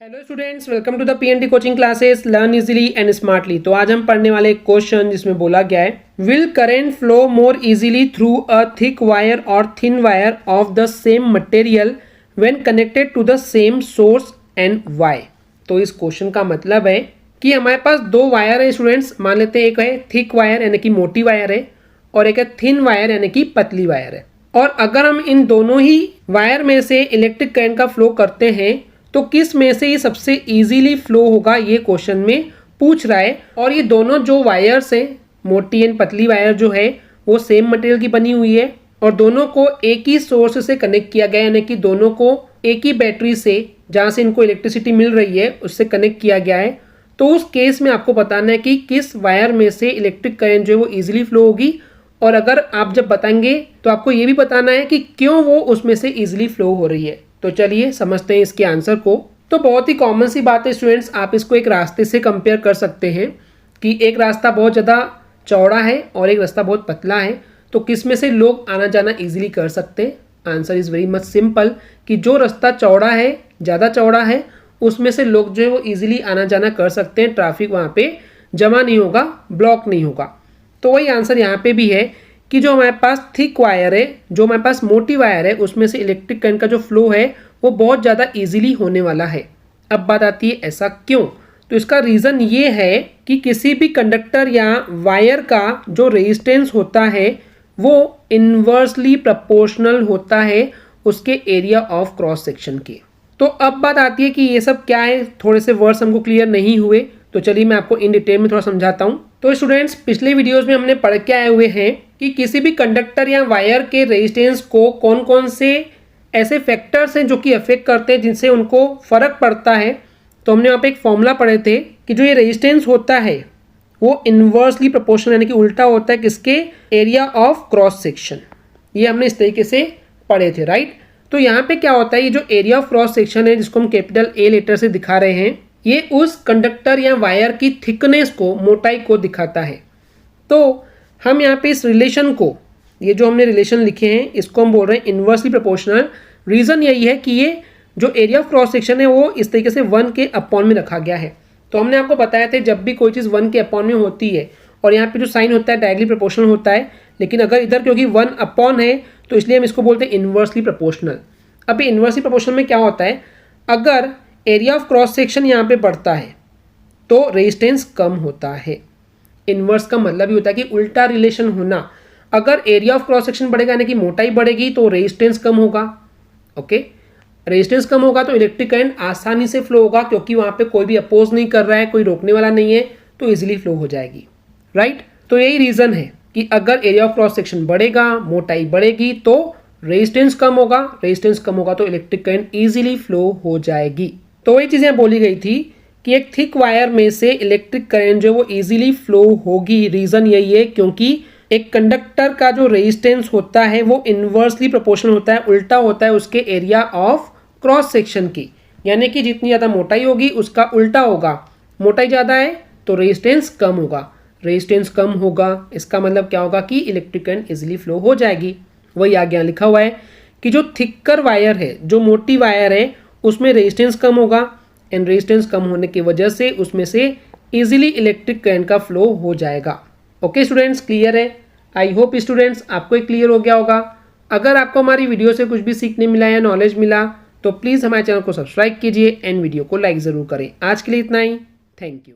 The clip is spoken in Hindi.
Hello students, welcome to the PNT coaching classes learn easily and smartly. तो आज हम पढ़ने वाले एक क्वेश्चन जिसमें बोला गया है will current flow more easily through a thick wire और thin wire of the same material when connected to the same source and why. तो इस क्वेश्चन का मतलब है कि हमारे पास दो वायर है स्टूडेंट्स। मान लेते हैं एक है थिक वायर यानी कि मोटी वायर है और एक है थिन वायर यानी कि पतली वायर है। और अगर हम इन दोनों ही वायर में से इलेक्ट्रिक करंट का फ्लो करते हैं तो किस में से ये सबसे इजीली फ्लो होगा, ये क्वेश्चन में पूछ रहा है। और ये दोनों जो वायर्स हैं, मोटी एंड पतली वायर जो है वो सेम मटेरियल की बनी हुई है और दोनों को एक ही सोर्स से कनेक्ट किया गया, यानी कि दोनों को एक ही बैटरी से जहाँ से इनको इलेक्ट्रिसिटी मिल रही है उससे कनेक्ट किया गया है। तो उस केस में आपको बताना है कि किस वायर में से इलेक्ट्रिक करंट जो है वो ईजिली फ्लो होगी। और अगर आप जब बताएंगे तो आपको ये भी बताना है कि क्यों वो उसमें से ईजिली फ्लो हो रही है। तो चलिए समझते हैं इसके आंसर को। तो बहुत ही कॉमन सी बात है स्टूडेंट्स, आप इसको एक रास्ते से कंपेयर कर सकते हैं कि एक रास्ता बहुत ज़्यादा चौड़ा है और एक रास्ता बहुत पतला है, तो किस में से लोग आना जाना इजीली कर सकते हैं। Answer is very much simple कि जो रास्ता चौड़ा है, ज़्यादा चौड़ा है, उसमें से लोग जो है वो ईजिली आना जाना कर सकते हैं। ट्रैफिक वहाँ पे जमा नहीं होगा, ब्लॉक नहीं होगा। तो वही आंसर यहाँ पे भी है कि जो हमारे पास थिक वायर है, जो हमारे पास मोटी वायर है, उसमें से इलेक्ट्रिक करंट का जो फ्लो है वो बहुत ज़्यादा इजीली होने वाला है। अब बात आती है ऐसा क्यों। तो इसका रीज़न ये है कि किसी भी कंडक्टर या वायर का जो रेजिस्टेंस होता है वो इन्वर्सली प्रोपोर्शनल होता है उसके एरिया ऑफ क्रॉस सेक्शन के। तो अब बात आती है कि ये सब क्या है, थोड़े से वर्ड्स हमको क्लियर नहीं हुए, तो चलिए मैं आपको इन डिटेल में थोड़ा समझाता हूँ। तो स्टूडेंट्स, पिछले वीडियोस में हमने पढ़ के आए हुए हैं कि किसी भी कंडक्टर या वायर के रेजिस्टेंस को कौन कौन से ऐसे फैक्टर्स हैं जो कि अफेक्ट करते हैं, जिनसे उनको फ़र्क पड़ता है। तो हमने वहाँ पे एक फॉर्मूला पढ़े थे कि जो ये रेजिस्टेंस होता है वो इन्वर्सली प्रोपोर्शनल यानी कि उल्टा होता है किसके, एरिया ऑफ क्रॉस सेक्शन। ये हमने इस तरीके से पढ़े थे, राइट। तो यहाँ पे क्या होता है, ये जो एरिया ऑफ क्रॉस सेक्शन है जिसको हम कैपिटल ए लेटर से दिखा रहे हैं, ये उस कंडक्टर या वायर की थिकनेस को, मोटाई को दिखाता है। तो हम यहाँ पे इस रिलेशन को, ये जो हमने रिलेशन लिखे हैं इसको हम बोल रहे हैं इन्वर्सली प्रोपोर्शनल। रीज़न यही है कि ये जो एरिया ऑफ क्रॉस सेक्शन है वो इस तरीके से 1 के अपॉन में रखा गया है। तो हमने आपको बताया था जब भी कोई चीज़ 1 के अपॉन में होती है और यहाँ पे जो साइन होता है डायरेक्टली प्रोपोर्शनल होता है, लेकिन अगर इधर क्योंकि 1 अपॉन है तो इसलिए हम इसको बोलते हैं इन्वर्सली प्रोपोर्शनल। अब इन्वर्सली प्रोपोर्शनल में क्या होता है, अगर एरिया ऑफ क्रॉस सेक्शन यहाँ पे बढ़ता है तो रेजिस्टेंस कम होता है। इन्वर्स का मतलब ही होता है कि उल्टा रिलेशन होना। अगर एरिया ऑफ क्रॉस सेक्शन बढ़ेगा यानी कि मोटाई बढ़ेगी तो रेजिस्टेंस कम होगा। ओके, रेजिस्टेंस कम होगा तो इलेक्ट्रिक करंट आसानी से फ्लो होगा, क्योंकि वहाँ पे कोई भी अपोज नहीं कर रहा है, कोई रोकने वाला नहीं है, तो इजीली फ्लो हो जाएगी, राइट। तो यही रीज़न है कि अगर एरिया ऑफ क्रॉस सेक्शन बढ़ेगा, मोटाई बढ़ेगी तो रेजिस्टेंस कम होगा, रेजिस्टेंस कम होगा तो इलेक्ट्रिक करंट ईजिली फ्लो हो जाएगी। तो वही चीज़ें बोली गई थी कि एक थिक वायर में से इलेक्ट्रिक करंट जो वो इजीली फ्लो होगी। रीज़न यही है क्योंकि एक कंडक्टर का जो रेजिस्टेंस होता है वो इन्वर्सली प्रोपोर्शनल होता है, उल्टा होता है उसके एरिया ऑफ क्रॉस सेक्शन की। यानी कि जितनी ज़्यादा मोटाई होगी उसका उल्टा होगा। मोटाई ज़्यादा है तो रेजिस्टेंस कम होगा, रेजिस्टेंस कम होगा इसका मतलब क्या होगा कि इलेक्ट्रिक करंट इजीली फ्लो हो जाएगी। वही आगे यहाँ लिखा हुआ है कि जो थिकर वायर है, जो मोटी वायर है, उसमें रेजिस्टेंस कम होगा एंड रेजिस्टेंस कम होने की वजह से उसमें से इजीली इलेक्ट्रिक करंट का फ्लो हो जाएगा। ओके स्टूडेंट्स, क्लियर है। आई होप स्टूडेंट्स आपको क्लियर हो गया होगा। अगर आपको हमारी वीडियो से कुछ भी सीखने मिला या नॉलेज मिला तो प्लीज़ हमारे चैनल को सब्सक्राइब कीजिए एंड वीडियो को लाइक ज़रूर करें। आज के लिए इतना ही, थैंक यू।